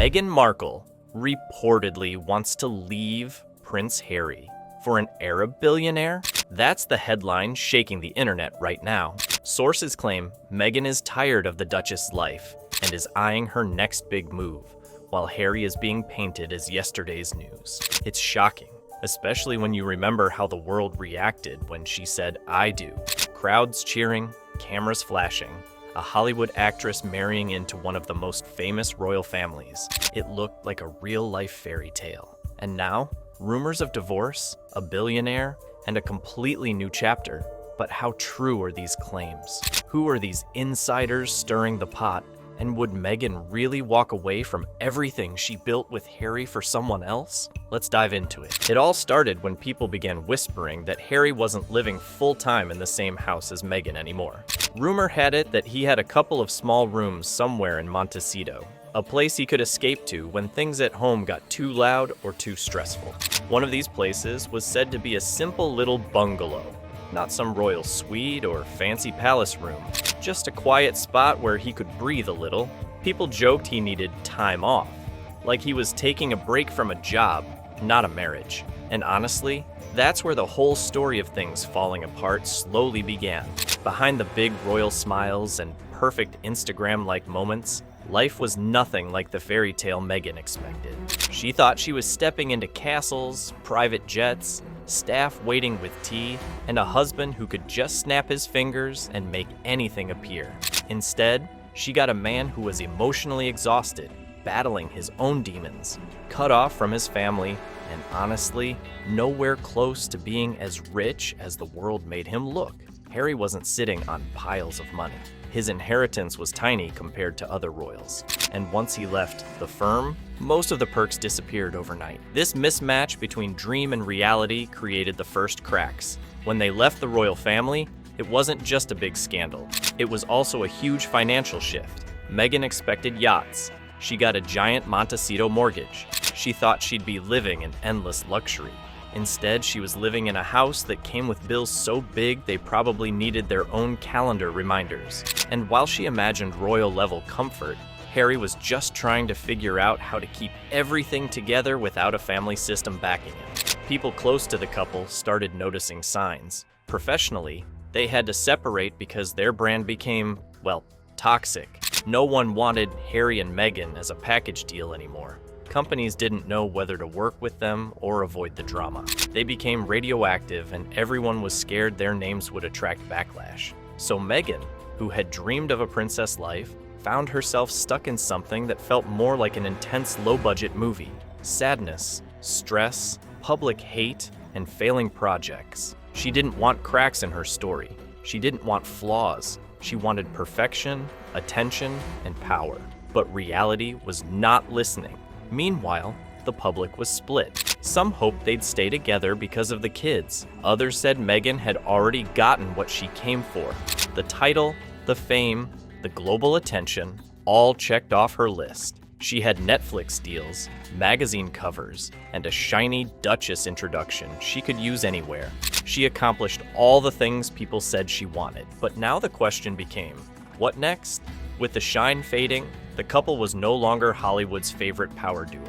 Meghan Markle reportedly wants to leave Prince Harry for an Arab billionaire? That's the headline shaking the internet right now. Sources claim Meghan is tired of the Duchess' life and is eyeing her next big move, while Harry is being painted as yesterday's news. It's shocking, especially when you remember how the world reacted when she said, "I do." Crowds cheering, cameras flashing, a Hollywood actress marrying into one of the most famous royal families. It looked like a real-life fairy tale. And now, rumors of divorce, a billionaire, and a completely new chapter. But how true are these claims? Who are these insiders stirring the pot? And would Meghan really walk away from everything she built with Harry for someone else? Let's dive into it. It all started when people began whispering that Harry wasn't living full-time in the same house as Meghan anymore. Rumor had it that he had a couple of small rooms somewhere in Montecito, a place he could escape to when things at home got too loud or too stressful. One of these places was said to be a simple little bungalow. Not some royal suite or fancy palace room, just a quiet spot where he could breathe a little. People joked he needed time off, like he was taking a break from a job, not a marriage. And honestly, that's where the whole story of things falling apart slowly began. Behind the big royal smiles and perfect Instagram-like moments, life was nothing like the fairy tale Meghan expected. She thought she was stepping into castles, private jets, staff waiting with tea, and a husband who could just snap his fingers and make anything appear. Instead, she got a man who was emotionally exhausted, battling his own demons, cut off from his family, and honestly, nowhere close to being as rich as the world made him look. Harry wasn't sitting on piles of money. His inheritance was tiny compared to other royals, and once he left the firm, most of the perks disappeared overnight. This mismatch between dream and reality created the first cracks. When they left the royal family, it wasn't just a big scandal. It was also a huge financial shift. Meghan expected yachts. She got a giant Montecito mortgage. She thought she'd be living in endless luxury. Instead, she was living in a house that came with bills so big they probably needed their own calendar reminders. And while she imagined royal-level comfort, Harry was just trying to figure out how to keep everything together without a family system backing him. People close to the couple started noticing signs. Professionally, they had to separate because their brand became, well, toxic. No one wanted Harry and Meghan as a package deal anymore. Companies didn't know whether to work with them or avoid the drama. They became radioactive, and everyone was scared their names would attract backlash. So Meghan, who had dreamed of a princess life, found herself stuck in something that felt more like an intense low-budget movie. Sadness, stress, public hate, and failing projects. She didn't want cracks in her story. She didn't want flaws. She wanted perfection, attention, and power. But reality was not listening. Meanwhile, the public was split. Some hoped they'd stay together because of the kids. Others said Meghan had already gotten what she came for. The title, the fame, the global attention, all checked off her list. She had Netflix deals, magazine covers, and a shiny Duchess introduction she could use anywhere. She accomplished all the things people said she wanted. But now the question became, what next? With the shine fading, the couple was no longer Hollywood's favorite power duo.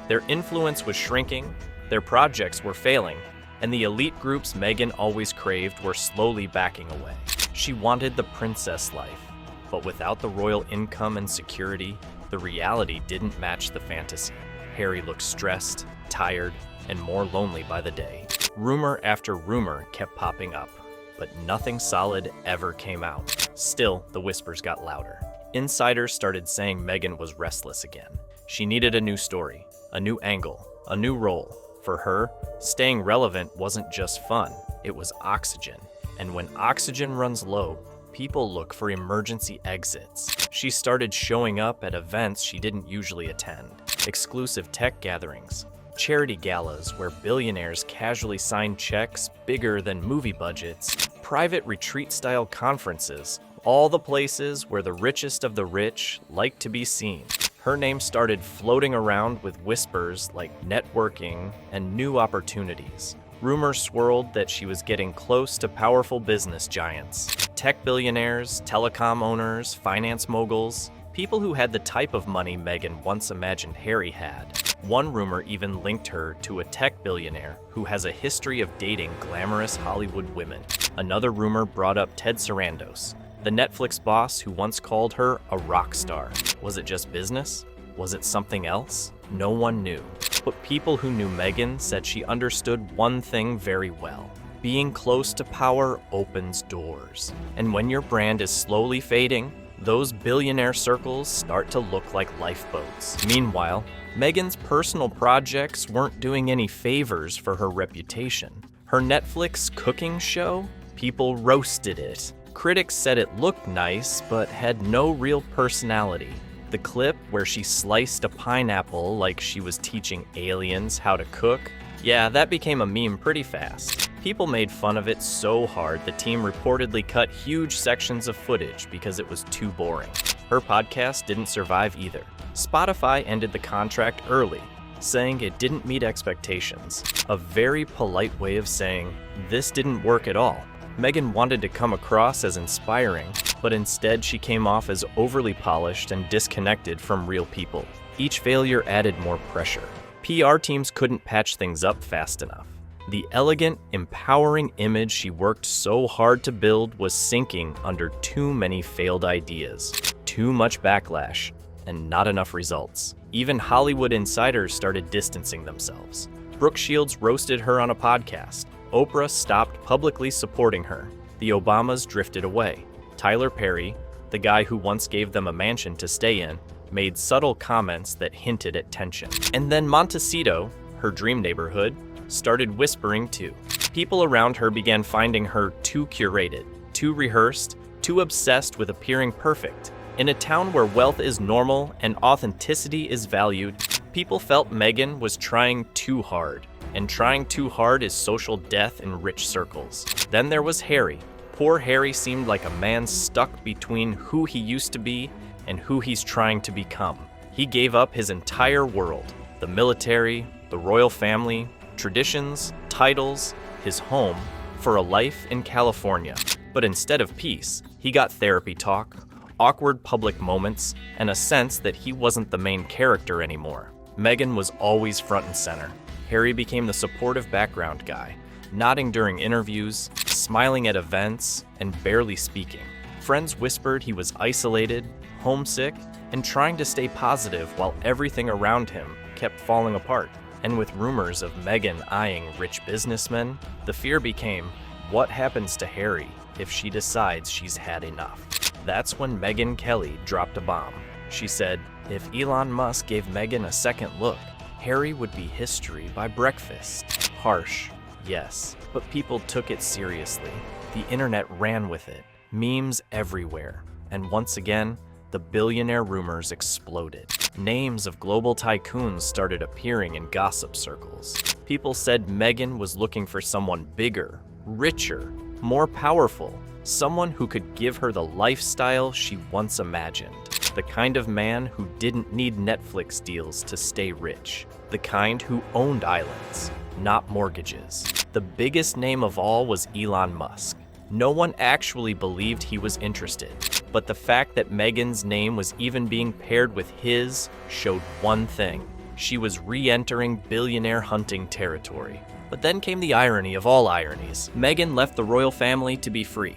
Their influence was shrinking, their projects were failing, and the elite groups Meghan always craved were slowly backing away. She wanted the princess life, but without the royal income and security, the reality didn't match the fantasy. Harry looked stressed, tired, and more lonely by the day. Rumor after rumor kept popping up, but nothing solid ever came out. Still, the whispers got louder. Insiders started saying Meghan was restless again. She needed a new story, a new angle, a new role. For her, staying relevant wasn't just fun, it was oxygen. And when oxygen runs low, people look for emergency exits. She started showing up at events she didn't usually attend, exclusive tech gatherings, charity galas where billionaires casually signed checks bigger than movie budgets, private retreat-style conferences, all the places where the richest of the rich like to be seen. Her name started floating around with whispers like networking and new opportunities. Rumors swirled that she was getting close to powerful business giants, tech billionaires, telecom owners, finance moguls. People who had the type of money Meghan once imagined Harry had. One rumor even linked her to a tech billionaire who has a history of dating glamorous Hollywood women. Another rumor brought up Ted Sarandos, the Netflix boss who once called her a rock star. Was it just business? Was it something else? No one knew. But people who knew Meghan said she understood one thing very well. Being close to power opens doors. And when your brand is slowly fading, those billionaire circles start to look like lifeboats. Meanwhile, Meghan's personal projects weren't doing any favors for her reputation. Her Netflix cooking show? People roasted it. Critics said it looked nice, but had no real personality. The clip where she sliced a pineapple like she was teaching aliens how to cook? Yeah, that became a meme pretty fast. People made fun of it so hard the team reportedly cut huge sections of footage because it was too boring. Her podcast didn't survive either. Spotify ended the contract early, saying it didn't meet expectations. A very polite way of saying, this didn't work at all. Meghan wanted to come across as inspiring, but instead she came off as overly polished and disconnected from real people. Each failure added more pressure. PR teams couldn't patch things up fast enough. The elegant, empowering image she worked so hard to build was sinking under too many failed ideas, too much backlash, and not enough results. Even Hollywood insiders started distancing themselves. Brooke Shields roasted her on a podcast. Oprah stopped publicly supporting her. The Obamas drifted away. Tyler Perry, the guy who once gave them a mansion to stay in, made subtle comments that hinted at tension. And then Montecito, her dream neighborhood, started whispering too. People around her began finding her too curated, too rehearsed, too obsessed with appearing perfect. In a town where wealth is normal and authenticity is valued, people felt Meghan was trying too hard. And trying too hard is social death in rich circles. Then there was Harry. Poor Harry seemed like a man stuck between who he used to be and who he's trying to become. He gave up his entire world, the military, the royal family, traditions, titles, his home, for a life in California. But instead of peace, he got therapy talk, awkward public moments, and a sense that he wasn't the main character anymore. Meghan was always front and center. Harry became the supportive background guy, nodding during interviews, smiling at events, and barely speaking. Friends whispered he was isolated, homesick, and trying to stay positive while everything around him kept falling apart. And with rumors of Meghan eyeing rich businessmen, the fear became, what happens to Harry if she decides she's had enough? That's when Megyn Kelly dropped a bomb. She said, if Elon Musk gave Meghan a second look, Harry would be history by breakfast. Harsh, yes, but people took it seriously. The internet ran with it, memes everywhere, and once again, the billionaire rumors exploded. Names of global tycoons started appearing in gossip circles. People said Meghan was looking for someone bigger, richer, more powerful, someone who could give her the lifestyle she once imagined. The kind of man who didn't need Netflix deals to stay rich. The kind who owned islands, not mortgages. The biggest name of all was Elon Musk. No one actually believed he was interested, but the fact that Meghan's name was even being paired with his showed one thing. She was re-entering billionaire hunting territory. But then came the irony of all ironies. Meghan left the royal family to be free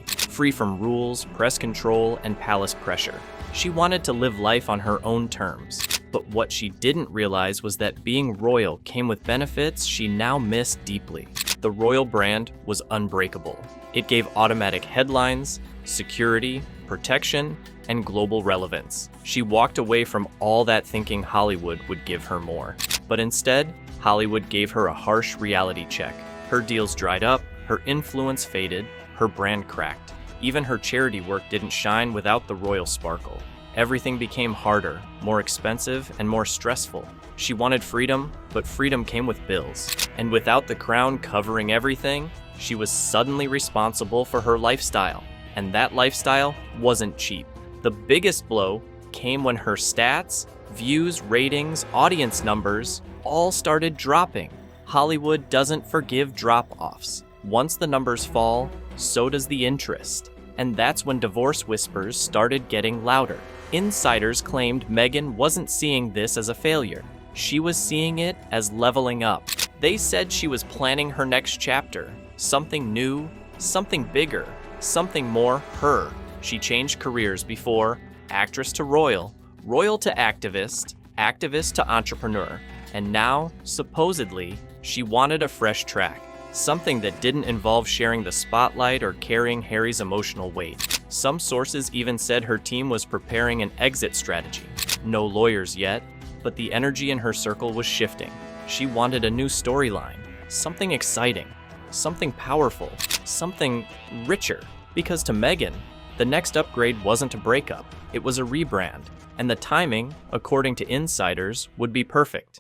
from rules, press control, and palace pressure. She wanted to live life on her own terms. But what she didn't realize was that being royal came with benefits she now missed deeply. The royal brand was unbreakable. It gave automatic headlines, security, protection, and global relevance. She walked away from all that thinking Hollywood would give her more. But instead, Hollywood gave her a harsh reality check. Her deals dried up, her influence faded, her brand cracked. Even her charity work didn't shine without the royal sparkle. Everything became harder, more expensive, and more stressful. She wanted freedom, but freedom came with bills. And without the crown covering everything, she was suddenly responsible for her lifestyle. And that lifestyle wasn't cheap. The biggest blow came when her stats, views, ratings, audience numbers all started dropping. Hollywood doesn't forgive drop-offs. Once the numbers fall, so does the interest. And that's when divorce whispers started getting louder. Insiders claimed Meghan wasn't seeing this as a failure. She was seeing it as leveling up. They said she was planning her next chapter, something new, something bigger, something more her. She changed careers before, actress to royal, royal to activist, activist to entrepreneur, and now, supposedly, she wanted a fresh track, something that didn't involve sharing the spotlight or carrying Harry's emotional weight. Some sources even said her team was preparing an exit strategy. No lawyers yet, but the energy in her circle was shifting. She wanted a new storyline, something exciting, something powerful, something richer. Because to Meghan, the next upgrade wasn't a breakup, it was a rebrand, and the timing, according to insiders, would be perfect.